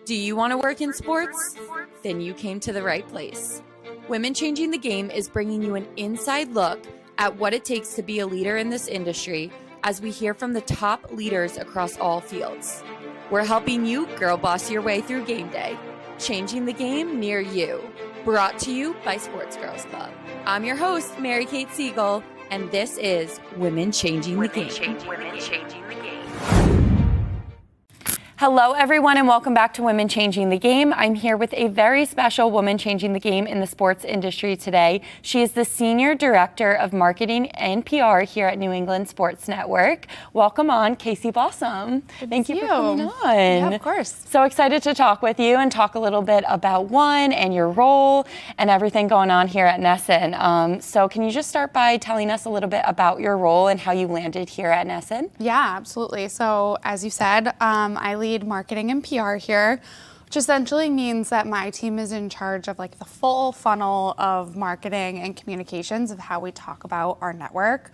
Do you want to work in sports? Then you came to the right place. Women Changing the Game is bringing you an inside look at what it takes to be a leader in this industry as we hear from the top leaders across all fields. We're helping you girl boss your way through game day. Changing the game near you. Brought to you by Sports Girls Club. I'm your host, Mary Kate Siegel, and this is Women Changing the Game. Women Changing the Game. Hello, everyone, and welcome back to Women Changing the Game. I'm here with a very special woman changing the game in the sports industry today. She is the Senior Director of Marketing and PR here at New England Sports Network. Welcome on, Casey Blossom. Thank you for coming on. Yeah, of course. So excited to talk with you and talk a little bit about One and your role and everything going on here at NESN. So can you just start by telling us a little bit about your role and how you landed here at NESN? Yeah, absolutely. So as you said, I lead marketing and PR here, which essentially means that my team is in charge of like the full funnel of marketing and communications of how we talk about our network.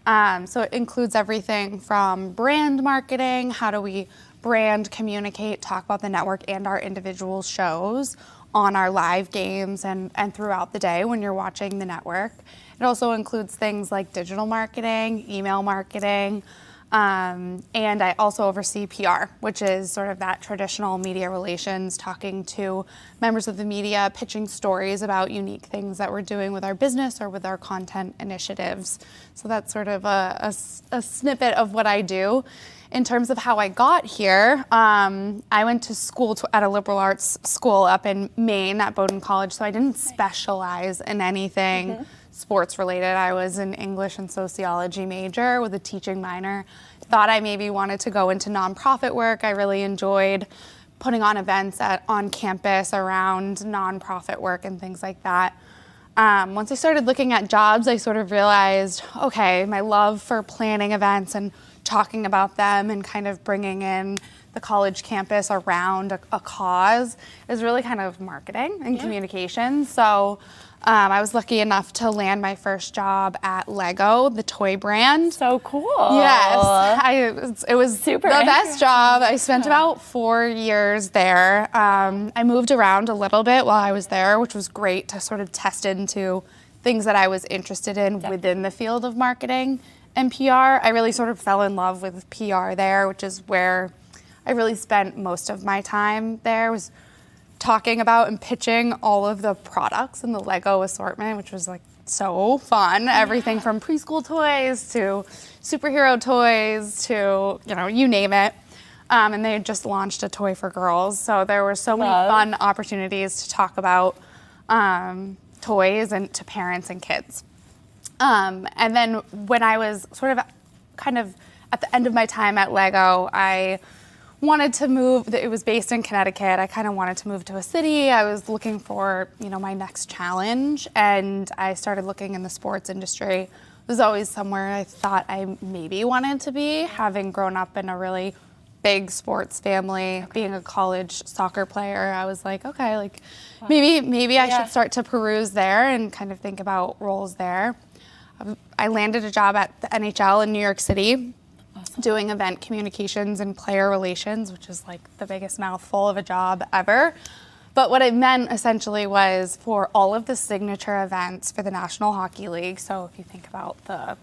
So it includes everything from brand marketing, how do we brand, communicate, talk about the network and our individual shows on our live games and throughout the day when you're watching the network. It also includes things like digital marketing, email marketing, and I also oversee PR, which is sort of that traditional media relations, talking to members of the media, pitching stories about unique things that we're doing with our business or with our content initiatives. So that's sort of a snippet of what I do. In terms of how I got here, I went to school at a liberal arts school up in Maine at Bowdoin College, so I didn't specialize in anything sports related. I was an English and sociology major with a teaching minor. Thought I maybe wanted to go into nonprofit work. I really enjoyed putting on events on campus around nonprofit work and things like that. Once I started looking at jobs, I sort of realized, okay, my love for planning events and talking about them and kind of bringing in the college campus around a cause is really kind of marketing and communication. So I was lucky enough to land my first job at Lego, the toy brand. So cool. Yes, it was super the best job. I spent about 4 years there. I moved around a little bit while I was there, which was great to sort of test into things that I was interested in within the field of marketing and PR. I really sort of fell in love with PR there, which is where I really spent most of my time there, was talking about and pitching all of the products in the Lego assortment, which was like so fun. Everything from preschool toys to superhero toys to, you name it. And they had just launched a toy for girls. So there were so many fun opportunities to talk about toys and to parents and kids. And then when I was sort of kind of at the end of my time at Lego, I wanted to move. It was based in Connecticut. I kind of wanted to move to a city. I was looking for, my next challenge, and I started looking in the sports industry. It was always somewhere I thought I maybe wanted to be, having grown up in a really big sports family, being a college soccer player. I was like, okay, maybe I should start to peruse there and kind of think about roles there. I landed a job at the NHL in New York City, doing event communications and player relations, which is like the biggest mouthful of a job ever. But what it meant essentially was for all of the signature events for the National Hockey League. So if you think about the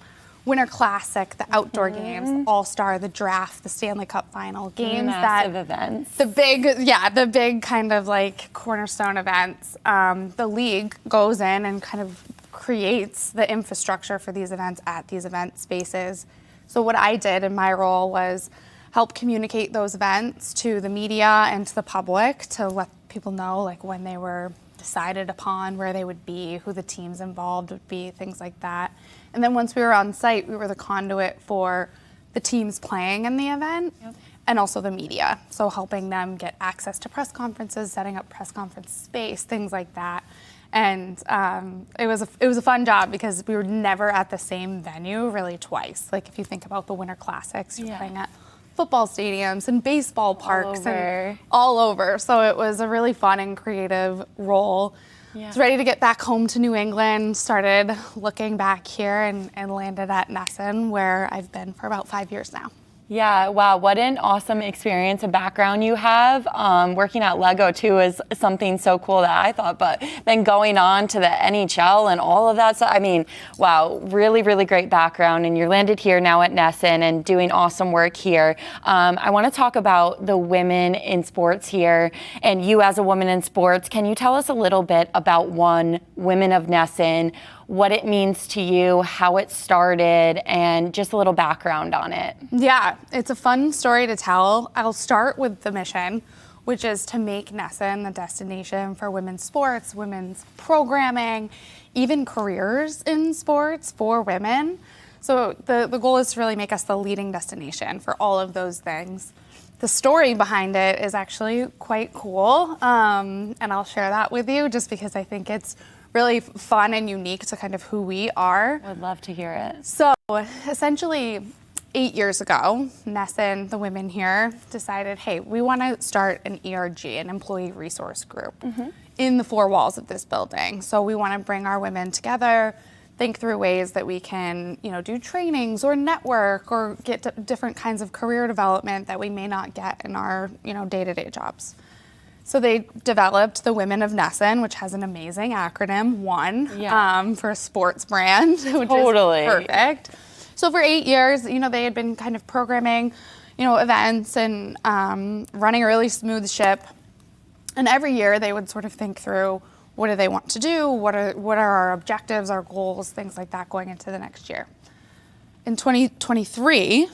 Winter Classic, the outdoor games, All-Star, the draft, the Stanley Cup final, games massive events. The big kind of like cornerstone events. The league goes in and kind of creates the infrastructure for these events at these event spaces. So what I did in my role was help communicate those events to the media and to the public to let people know like when they were decided upon, where they would be, who the teams involved would be, things like that. And then once we were on site, we were the conduit for the teams playing in the event and also the media. So helping them get access to press conferences, setting up press conference space, things like that. And it was a fun job because we were never at the same venue really twice. Like if you think about the Winter Classics, you're playing at football stadiums and baseball parks and all over. So it was a really fun and creative role. I was ready to get back home to New England, started looking back here and landed at NESN, where I've been for about 5 years now. Yeah, wow, what an awesome experience and background you have. Working at Lego too is something so cool that I thought, but then going on to the NHL and all of that stuff, I mean, wow, really, really great background. And you're landed here now at NESN and doing awesome work here. I want to talk about the women in sports here and you as a woman in sports. Can you tell us a little bit about Women of NESN, what it means to you, how it started, and just a little background on it? Yeah, it's a fun story to tell. I'll start with the mission, which is to make NESN the destination for women's sports, women's programming, even careers in sports for women. So the goal is to really make us the leading destination for all of those things. The story behind it is actually quite cool, and I'll share that with you just because I think it's really fun and unique to kind of who we are. Would love to hear it. So essentially 8 years ago, NESN, the women here, decided, hey, we want to start an ERG, an employee resource group, in the four walls of this building. So we want to bring our women together, think through ways that we can, do trainings or network or get different kinds of career development that we may not get in our, day-to-day jobs. So they developed the Women of NESN, which has an amazing acronym, WON, for a sports brand, which is perfect. So for 8 years, they had been kind of programming, events and running a really smooth ship. And every year they would sort of think through, what do they want to do? What are our objectives, our goals, things like that going into the next year. In 2023,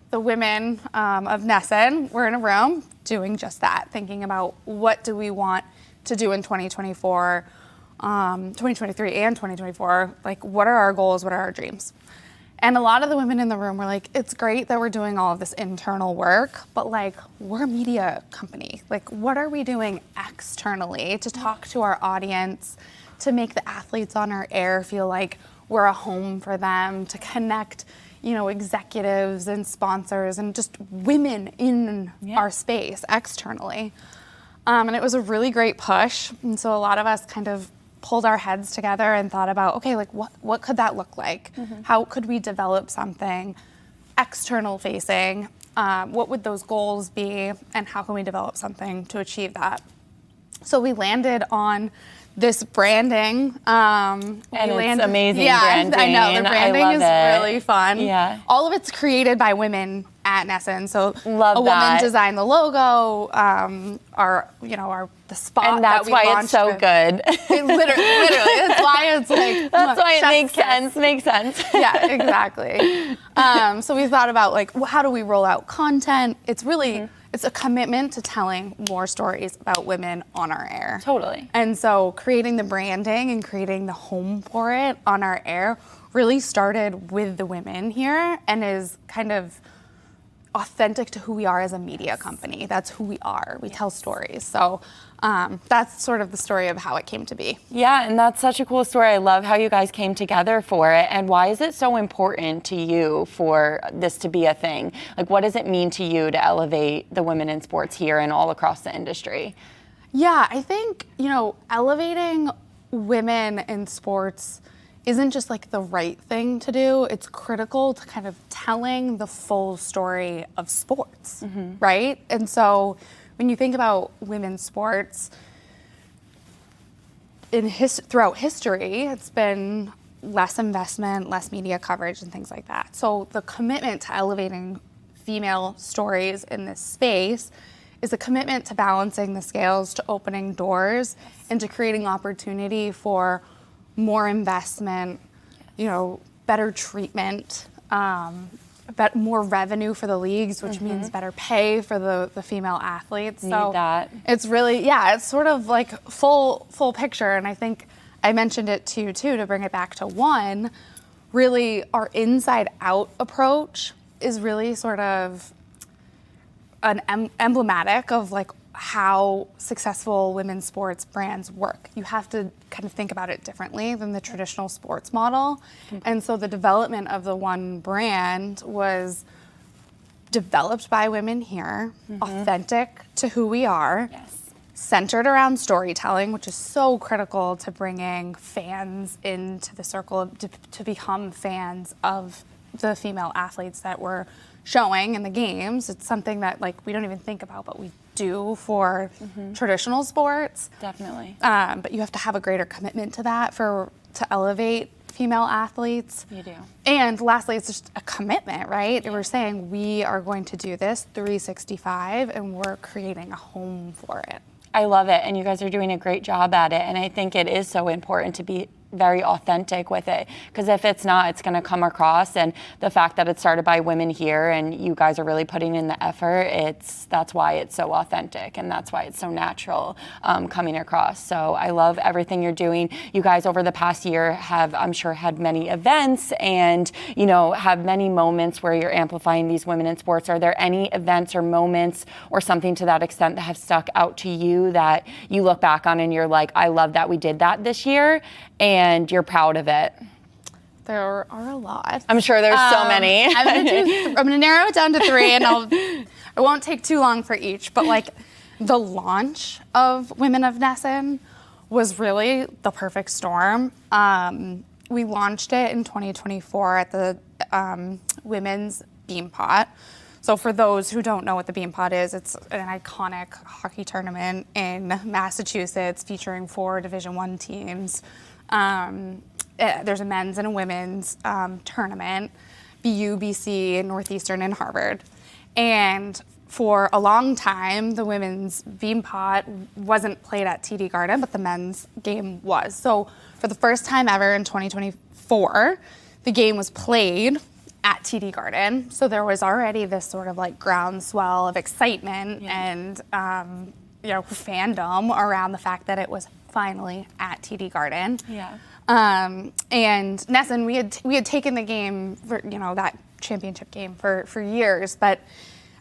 the women of NESN were in a room doing just that, thinking about what do we want to do in 2024, 2023 and 2024, like what are our goals, what are our dreams? And a lot of the women in the room were like, it's great that we're doing all of this internal work, but like we're a media company. Like what are we doing externally to talk to our audience, to make the athletes on our air feel like we're a home for them, to connect executives and sponsors and just women in our space externally. And it was a really great push. And so a lot of us kind of pulled our heads together and thought about, okay, like what could that look like? How could we develop something external facing? What would those goals be? And how can we develop something to achieve that? So we landed on this branding. And it's amazing branding. I know, the branding is really fun. Yeah. All of it's created by women at NESN. So Love a that. woman designed the logo, the spot and that's that we why launched it's so with. good. Literally, that's why it's like that's why it makes kiss. makes sense. Yeah, exactly. So we thought about like, how do we roll out content? It's really, it's a commitment to telling more stories about women on our air. Totally. And so creating the branding and creating the home for it on our air really started with the women here and is kind of authentic to who we are as a media company. That's who we are. We tell stories. So that's sort of the story of how it came to be. Yeah, and that's such a cool story. I love how you guys came together for it. And why is it so important to you for this to be a thing? Like, what does it mean to you to elevate the women in sports here and all across the industry? Yeah, I think, elevating women in sports isn't just like the right thing to do. It's critical to kind of telling the full story of sports, right? And so when you think about women's sports, throughout history, it's been less investment, less media coverage and things like that. So the commitment to elevating female stories in this space is a commitment to balancing the scales, to opening doors, and to creating opportunity for more investment, better treatment, more revenue for the leagues, which means better pay for the female athletes. So that. It's really, it's sort of like full picture. And I think I mentioned it to you too, to bring it back to one, really our inside out approach is really sort of an emblematic of like how successful women's sports brands work. You have to kind of think about it differently than the traditional sports model. And so the development of the one brand was developed by women here, authentic to who we are, centered around storytelling, which is so critical to bringing fans into the circle, to become fans of the female athletes that we're showing in the games. It's something that like we don't even think about, but we do for traditional sports. Definitely. But you have to have a greater commitment to that to elevate female athletes. You do. And lastly, it's just a commitment, right? We're saying we are going to do this 365 and we're creating a home for it. I love it, and you guys are doing a great job at it, and I think it is so important to be very authentic with it, because if it's not, it's going to come across. And the fact that it started by women here and you guys are really putting in the effort, that's why it's so authentic, and that's why it's so natural coming across. So I love everything you're doing. You guys over the past year have, I'm sure, had many events and have many moments where you're amplifying these women in sports. Are there any events or moments or something to that extent that have stuck out to you that you look back on and you're like, I love that we did that this year, and you're proud of it? There are a lot. I'm sure there's so many. I'm gonna narrow it down to 3, and I won't take too long for each. But like the launch of Women of NESN was really the perfect storm. We launched it in 2024 at the Women's Beam Pot. So for those who don't know what the Beam Pot is, it's an iconic hockey tournament in Massachusetts featuring 4 Division I teams. There's a men's and a women's tournament, BU, BC, Northeastern, and Harvard. And for a long time, the women's Beam Pot wasn't played at TD Garden, but the men's game was. So for the first time ever in 2024, the game was played at TD Garden. So there was already this sort of like groundswell of excitement and fandom around the fact that it was finally at TD Garden. Yeah. And NESN, we had taken the game for, that championship game for years, but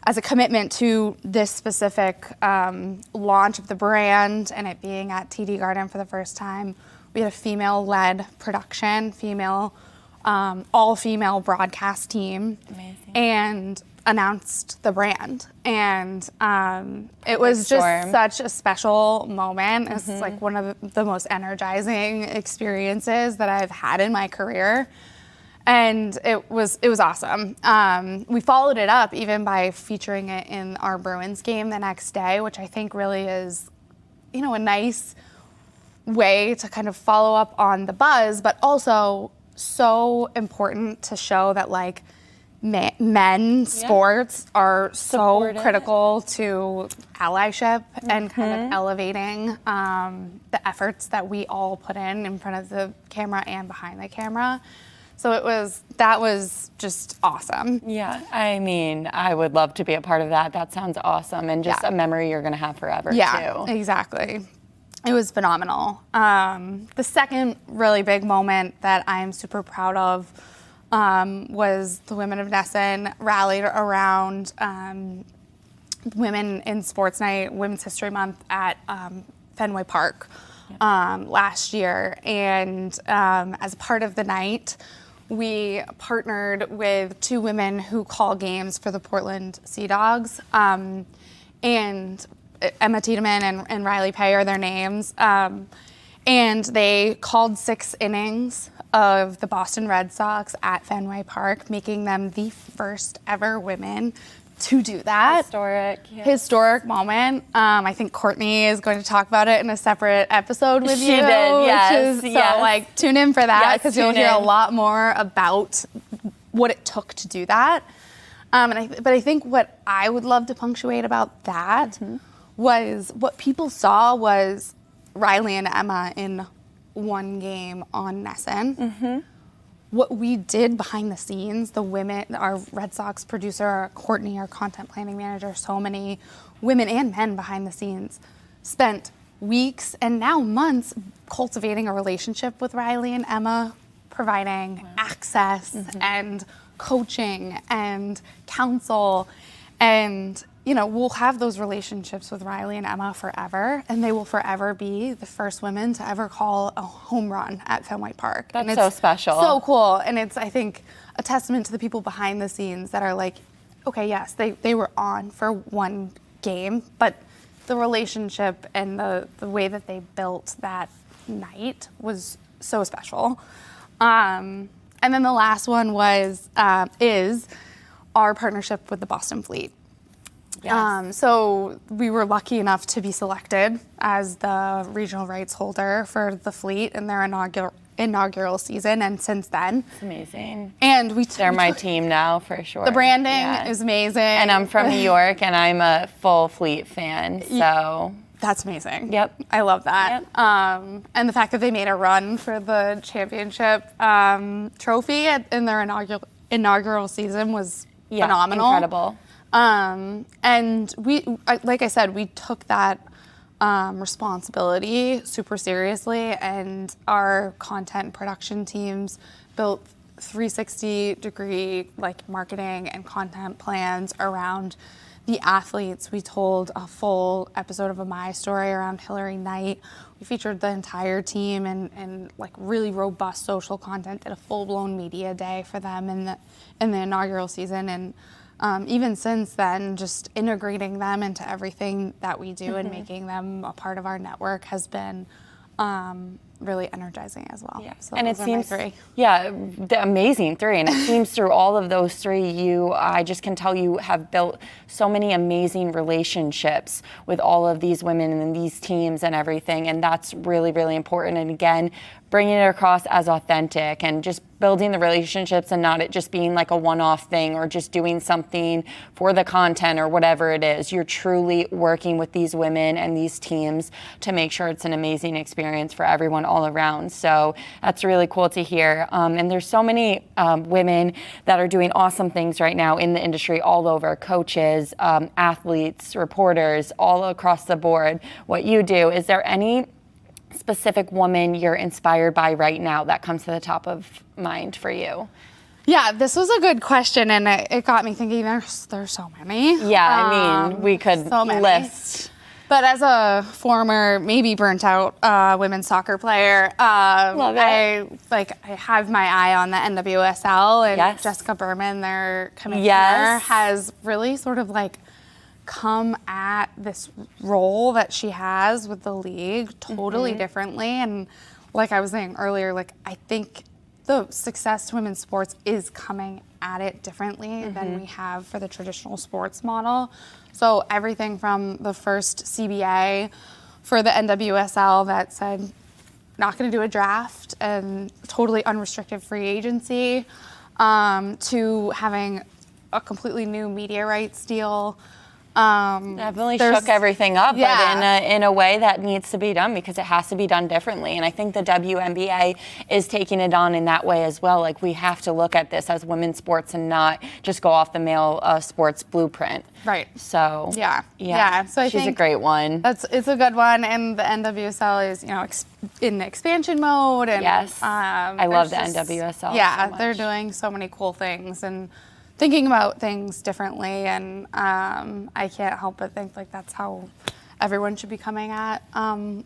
as a commitment to this specific launch of the brand and it being at TD Garden for the first time, we had a female-led production, all-female broadcast team. Amazing. And announced the brand. And it was just such a special moment. It's like one of the most energizing experiences that I've had in my career. And it was awesome. We followed it up even by featuring it in our Bruins game the next day, which I think really is, a nice way to kind of follow up on the buzz, but also so important to show that like men's sports are so critical to allyship and kind of elevating the efforts that we all put in front of the camera and behind the camera. So that was just awesome. Yeah, I mean, I would love to be a part of that. That sounds awesome, and just a memory you're going to have forever, too. Yeah, exactly. It was phenomenal. The second really big moment that I'm super proud of was the Women of NESN rallied around Women in Sports Night, Women's History Month at Fenway Park last year. And as part of the night, we partnered with 2 women who call games for the Portland Sea Dogs. And Emma Tiedemann and Riley Pay are their names. And they called 6 innings of the Boston Red Sox at Fenway Park, making them the first ever women to do that. Historic moment. I think Courtney is going to talk about it in a separate episode with you. She did, yes. So tune in for that, because you'll hear a lot more about what it took to do that. But I think what I would love to punctuate about that was what people saw was Riley and Emma in one game on NESN. What we did behind the scenes, the women, our Red Sox producer, Courtney, our content planning manager, so many women and men behind the scenes spent weeks and now months cultivating a relationship with Riley and Emma, providing access and coaching and counsel. And we'll have those relationships with Riley and Emma forever, and they will forever be the first women to ever call a home run at Fenway Park. That's so special. So cool. And it's, I think, a testament to the people behind the scenes that are like, okay, yes, they were on for one game, but the relationship and the way that they built that night was so special. And then the last one is our partnership with the Boston Fleet. Yes. So we were lucky enough to be selected as the regional rights holder for the Fleet in their inaugural season, and since then. It's amazing. And They're my team now for sure. The branding is amazing. And I'm from New York, and I'm a full Fleet fan, so. That's amazing. Yep. I love that. Yep. And the fact that they made a run for the championship trophy in their inaugural season was phenomenal. Incredible. And we, like I said, we took that responsibility super seriously, and our content production teams built 360-degree like marketing and content plans around the athletes. We told a full episode of a My Story around Hillary Knight. We featured the entire team and like really robust social content, did a full-blown media day for them in the inaugural season, and even since then, just integrating them into everything that we do and making them a part of our network has been really energizing as well. Yeah. So and it seems, three. Yeah, the amazing three. And it seems through all of those three, I just can tell you have built so many amazing relationships with all of these women and these teams and everything. And that's really, really important. And again, bringing it across as authentic and just building the relationships and not it just being like a one-off thing or just doing something for the content or whatever it is. You're truly working with these women and these teams to make sure it's an amazing experience for everyone all around. So that's really cool to hear. And there's so many women that are doing awesome things right now in the industry all over, coaches, athletes, reporters, all across the board. What you do, is there any specific woman you're inspired by right now that comes to the top of mind for you? Yeah, this was a good question, and it got me thinking. There's so many. Yeah, I mean, we could list. But as a former, maybe burnt out women's soccer player, Love it. I have my eye on the NWSL, and Yes. Jessica Berman, their commissioner, Yes. has really sort of like come at this role that she has with the league totally differently. And like I was saying earlier, like I think the success to women's sports is coming at it differently than we have for the traditional sports model. So everything from the first CBA for the NWSL that said not going to do a draft and totally unrestricted free agency, to having a completely new media rights deal. Definitely shook everything up, but in a way that needs to be done because it has to be done differently. And I think the WNBA is taking it on in that way as well. Like we have to look at this as women's sports and not just go off the male sports blueprint. Right. So yeah. So I she's think a great one. It's a good one, and the NWSL is in expansion mode. And yes, I love the NWSL. Yeah, so much. They're doing so many cool things and thinking about things differently, and I can't help but think like that's how everyone should be coming at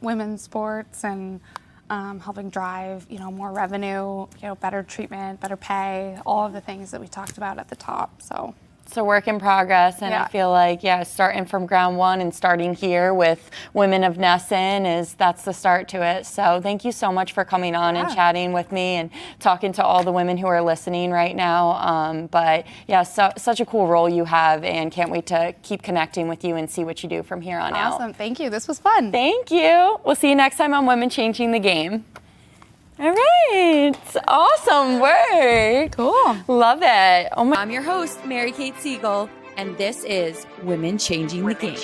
women's sports and helping drive more revenue, better treatment, better pay, all of the things that we talked about at the top. So. It's a work in progress, and I feel like, starting from ground one and starting here with Women of NESN that's the start to it. So thank you so much for coming on and chatting with me and talking to all the women who are listening right now. Such a cool role you have, and can't wait to keep connecting with you and see what you do from here on out. Awesome. Thank you. This was fun. Thank you. We'll see you next time on Women Changing the Game. All right. Awesome work. Cool. Love it. Oh my. I'm your host, Mary Kate Siegel, and this is Women Changing the Game.